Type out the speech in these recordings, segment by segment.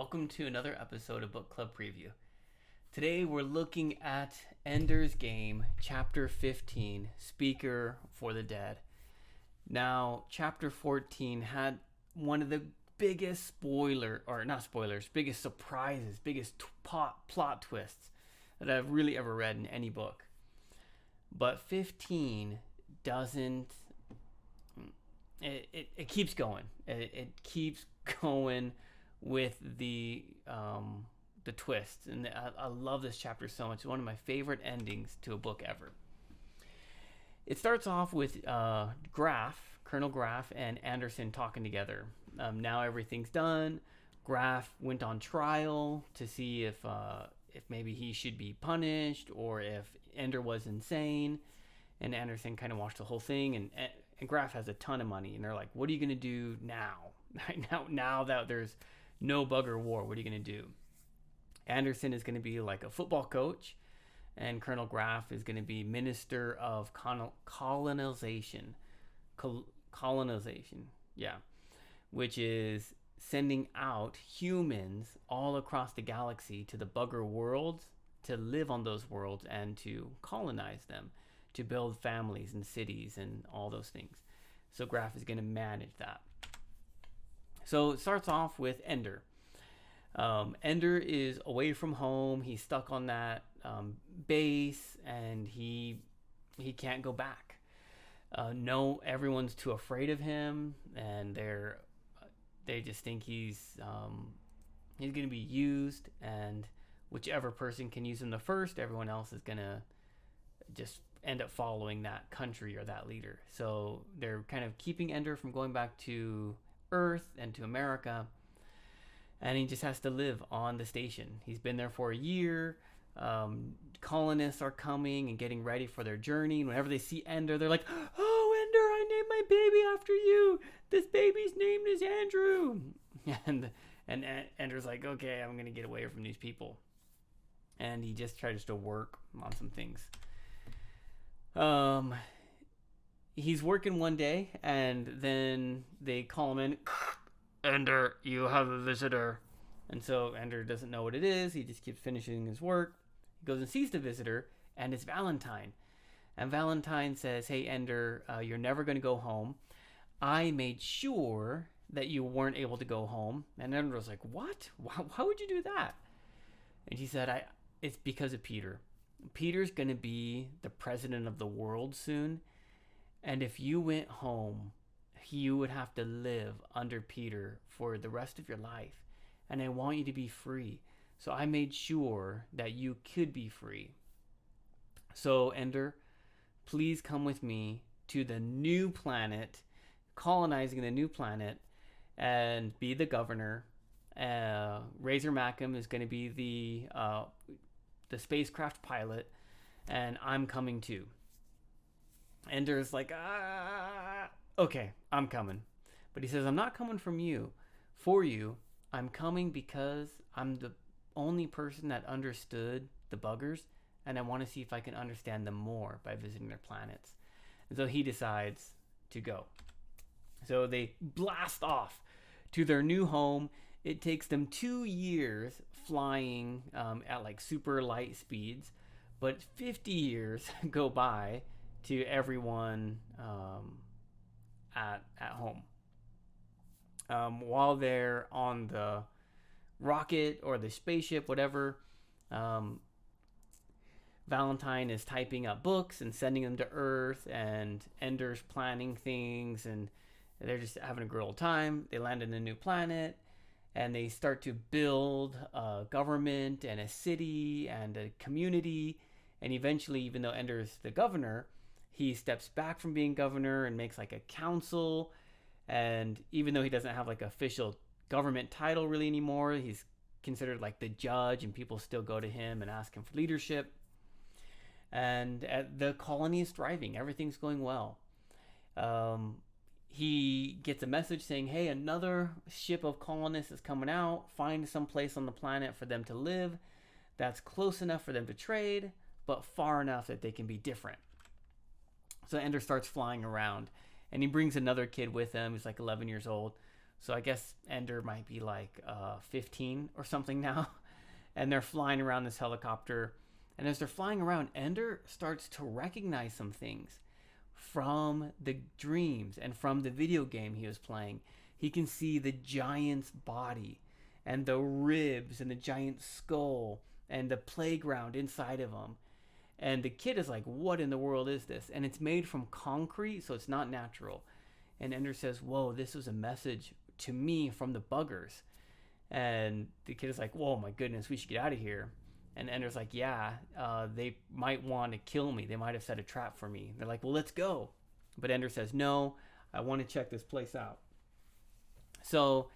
welcome to another episode of Book Club Preview. Today we're looking at Ender's Game, Chapter 15, Speaker for the Dead. Now, Chapter 14 had one of the biggest biggest surprises, biggest plot twists that I've really ever read in any book. But 15 doesn't... It keeps going. It keeps going with the twists, and I love this chapter so much. It's one of my favorite endings to a book ever. It starts off with Colonel Graff and Anderson talking together. Now everything's done. Graff went on trial to see if maybe he should be punished or if Ender was insane, and Anderson kind of watched the whole thing, and Graff has a ton of money, and they're like, what are you going to do now? now that there's no bugger war, what are you going to do? Anderson is going to be like a football coach, and Colonel Graff is going to be Minister of Colonization. Colonization, yeah. Which is sending out humans all across the galaxy to the bugger worlds to live on those worlds and to colonize them, to build families and cities and all those things. So Graff is going to manage that. So it starts off with Ender. Ender is away from home. He's stuck on that base, and he can't go back. No, everyone's too afraid of him, and they just think he's going to be used, and whichever person can use him the first, everyone else is going to just end up following that country or that leader. So they're kind of keeping Ender from going back to Earth and to America, and he just has to live on the station. He's been there for a year. Colonists are coming and getting ready for their journey, and whenever they see Ender, they're like, oh, Ender, I named my baby after you. This baby's name is Andrew. And Ender's like, okay, I'm going to get away from these people. And he just tries to work on some things. He's working one day, and then they call him in. Ender, you have a visitor. And so Ender doesn't know what it is. He just keeps finishing his work. He goes and sees the visitor, and it's Valentine. And Valentine says, hey, Ender, you're never going to go home. I made sure that you weren't able to go home. And Ender was like, what? Why would you do that? And he said, it's because of Peter. Peter's going to be the president of the world soon. And if you went home, you would have to live under Peter for the rest of your life. And I want you to be free. So I made sure that you could be free. So Ender, please come with me to the new planet, colonizing the new planet, and be the governor. Razor Mackham is going to be the spacecraft pilot, and I'm coming too. Ender's like, okay, I'm coming. But he says, I'm not coming for you. I'm coming because I'm the only person that understood the buggers, and I want to see if I can understand them more by visiting their planets. And so he decides to go. So they blast off to their new home. It takes them 2 years flying at like super light speeds, but 50 years go by to everyone at home. While they're on the rocket or the spaceship, whatever, Valentine is typing up books and sending them to Earth, and Ender's planning things, and they're just having a good old time. They land in a new planet, and they start to build a government and a city and a community. And eventually, even though Ender's the governor, he steps back from being governor and makes like a council. And even though he doesn't have like an official government title really anymore, he's considered like the judge, and people still go to him and ask him for leadership. And the colony is thriving. Everything's going well. He gets a message saying, hey, another ship of colonists is coming out. Find some place on the planet for them to live that's close enough for them to trade, but far enough that they can be different. So Ender starts flying around, and he brings another kid with him who's like 11 years old. So I guess Ender might be like 15 or something now. And they're flying around this helicopter. And as they're flying around, Ender starts to recognize some things from the dreams and from the video game he was playing. He can see the giant's body and the ribs and the giant skull and the playground inside of him. And the kid is like, what in the world is this? And it's made from concrete, so it's not natural. And Ender says, whoa, this was a message to me from the buggers. And the kid is like, whoa, my goodness, we should get out of here. And Ender's like, yeah, they might want to kill me. They might have set a trap for me. They're like, well, let's go. But Ender says, no, I want to check this place out. So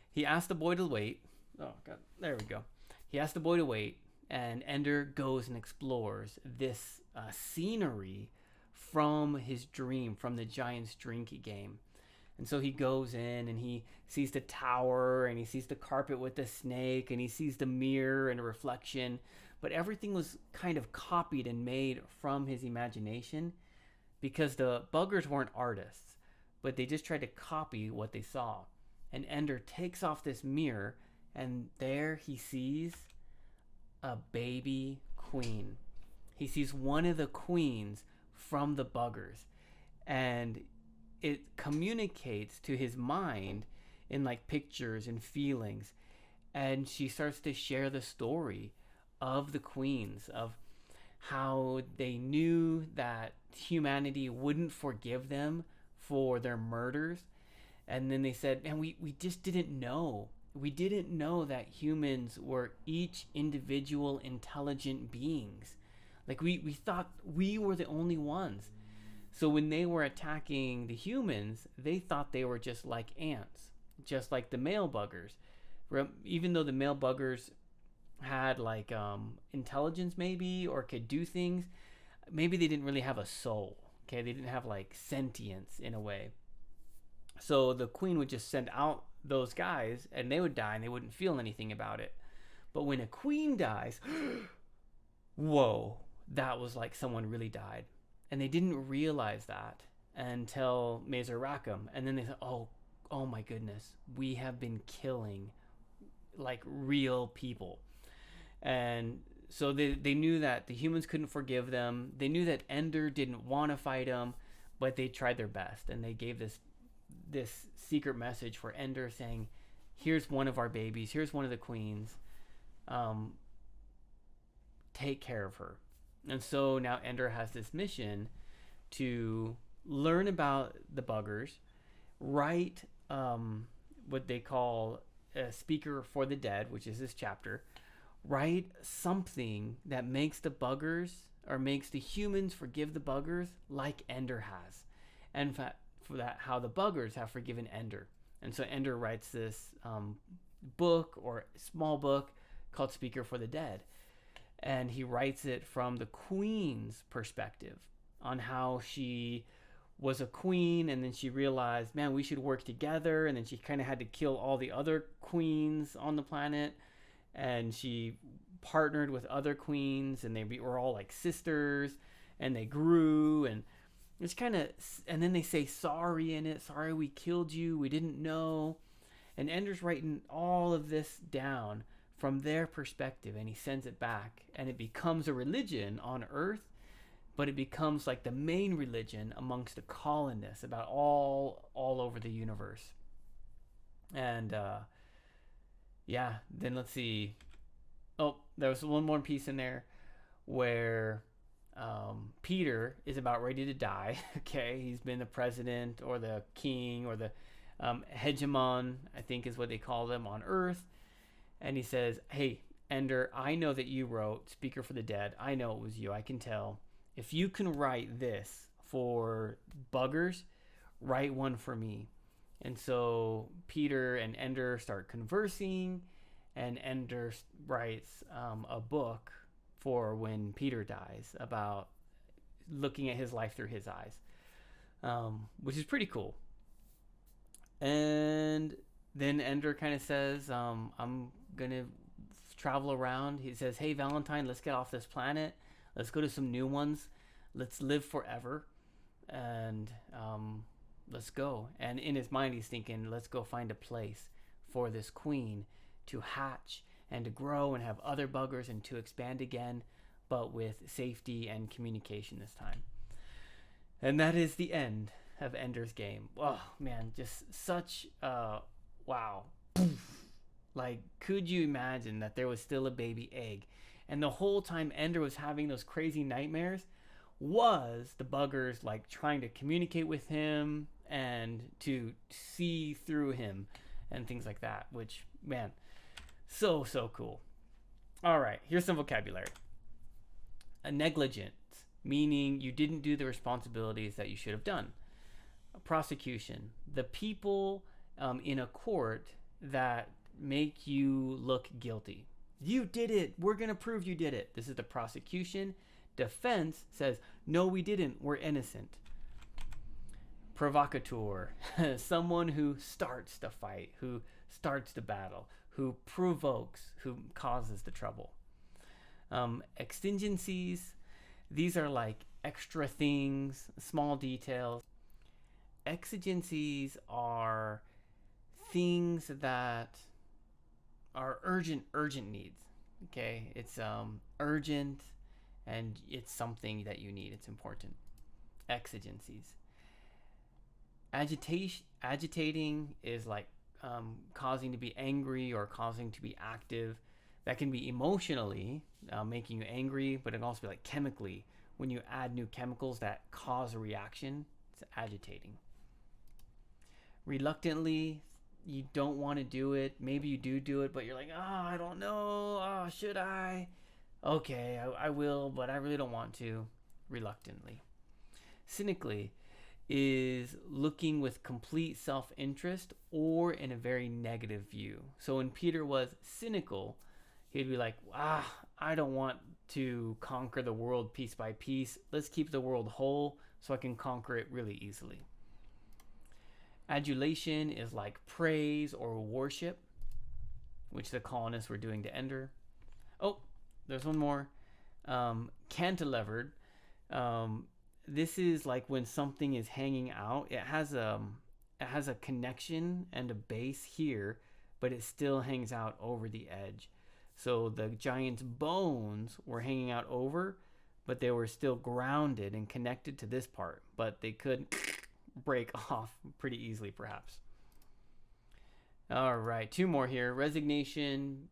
he asked the boy to wait. Oh, God, there we go. He asked the boy to wait, and Ender goes and explores this scenery from his dream, from the Giants drink game. And so he goes in and he sees the tower and he sees the carpet with the snake and he sees the mirror and a reflection. But everything was kind of copied and made from his imagination because the buggers weren't artists, but they just tried to copy what they saw. And Ender takes off this mirror and there he sees a baby queen. He sees one of the queens from the buggers. And it communicates to his mind in like pictures and feelings, and she starts to share the story of the queens, of how they knew that humanity wouldn't forgive them for their murders. And then they said, man, we just didn't know. We didn't know that humans were each individual intelligent beings. Like we thought we were the only ones. So when they were attacking the humans, they thought they were just like ants, just like the male buggers. Even though the male buggers had like intelligence maybe, or could do things, maybe they didn't really have a soul. Okay, they didn't have like sentience in a way. So the queen would just send out those guys and they would die and they wouldn't feel anything about it. But when a queen dies, whoa, that was like someone really died. And they didn't realize that until Mazer Rackham. And then they said, oh my goodness, we have been killing like real people. And so they knew that the humans couldn't forgive them. They knew that Ender didn't want to fight them, but they tried their best. And they gave this secret message for Ender saying, here's one of our babies. Here's one of the queens. Take care of her. And so now Ender has this mission to learn about the buggers, write what they call a speaker for the dead, which is this chapter, write something that makes the buggers or makes the humans forgive the buggers like Ender has. And for that, how the buggers have forgiven Ender. And so Ender writes this book or small book called Speaker for the Dead. And he writes it from the queen's perspective on how she was a queen and then she realized, man, we should work together. And then she kind of had to kill all the other queens on the planet. And she partnered with other queens and they were all like sisters and they grew. And it's kind of, and then they say sorry in it. Sorry, we killed you. We didn't know. And Ender's writing all of this down from their perspective, and he sends it back, and it becomes a religion on Earth, but it becomes like the main religion amongst the colonists about all over the universe. And then let's see. Oh, there was one more piece in there where Peter is about ready to die. Okay, he's been the president or the king or the hegemon, I think is what they call them on Earth. And he says, hey, Ender, I know that you wrote Speaker for the Dead. I know it was you. I can tell. If you can write this for buggers, write one for me. And so Peter and Ender start conversing, and Ender writes a book for when Peter dies about looking at his life through his eyes, which is pretty cool. And then Ender kind of says, I'm going to travel around. He says, hey, Valentine, let's get off this planet. Let's go to some new ones. Let's live forever. And let's go. And in his mind, he's thinking, let's go find a place for this queen to hatch and to grow and have other buggers and to expand again, but with safety and communication this time. And that is the end of Ender's Game. Oh man, just such wow. Like, could you imagine that there was still a baby egg, and the whole time Ender was having those crazy nightmares was the buggers like trying to communicate with him and to see through him and things like that, which, man, so cool. All right, here's some vocabulary. A negligent, meaning you didn't do the responsibilities that you should have done. A prosecution, the people in a court that make you look guilty. You did it. We're going to prove you did it. This is the prosecution. Defense says, no, we didn't. We're innocent. Provocateur, someone who starts the fight, who starts the battle, who provokes, who causes the trouble. Exigencies, these are like extra things, small details. Exigencies are things that are urgent needs. Okay, it's urgent, and it's something that you need. It's important. Exigencies. Agitating is like causing to be angry or causing to be active. That can be emotionally making you angry, but it can also be like chemically. When you add new chemicals that cause a reaction, it's agitating. Reluctantly, you don't want to do it. Maybe you do it, but you're like, I don't know. Should I? Okay, I will, but I really don't want to. Reluctantly. Cynically is looking with complete self-interest or in a very negative view. So when Peter was cynical, he'd be like, I don't want to conquer the world piece by piece. Let's keep the world whole so I can conquer it really easily. Adulation is like praise or worship, which the colonists were doing to Ender. Oh, there's one more. Cantilevered. This is like when something is hanging out. It has a connection and a base here, but it still hangs out over the edge. So the giant's bones were hanging out over, but they were still grounded and connected to this part, but they could break off pretty easily, perhaps. All right, two more here. Resignation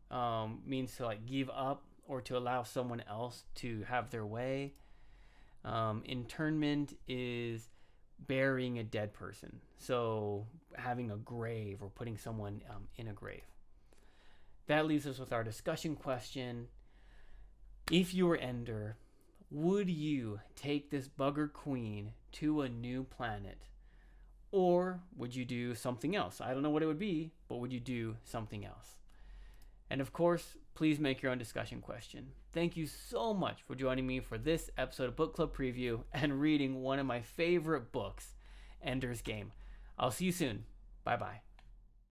means to like give up or to allow someone else to have their way. Internment is burying a dead person, so having a grave or putting someone in a grave. That leaves us with our discussion question. If you were Ender, would you take this bugger queen to a new planet? Or would you do something else? I don't know what it would be, but would you do something else? And of course, please make your own discussion question. Thank you so much for joining me for this episode of Book Club Preview and reading one of my favorite books, Ender's Game. I'll see you soon. Bye-bye.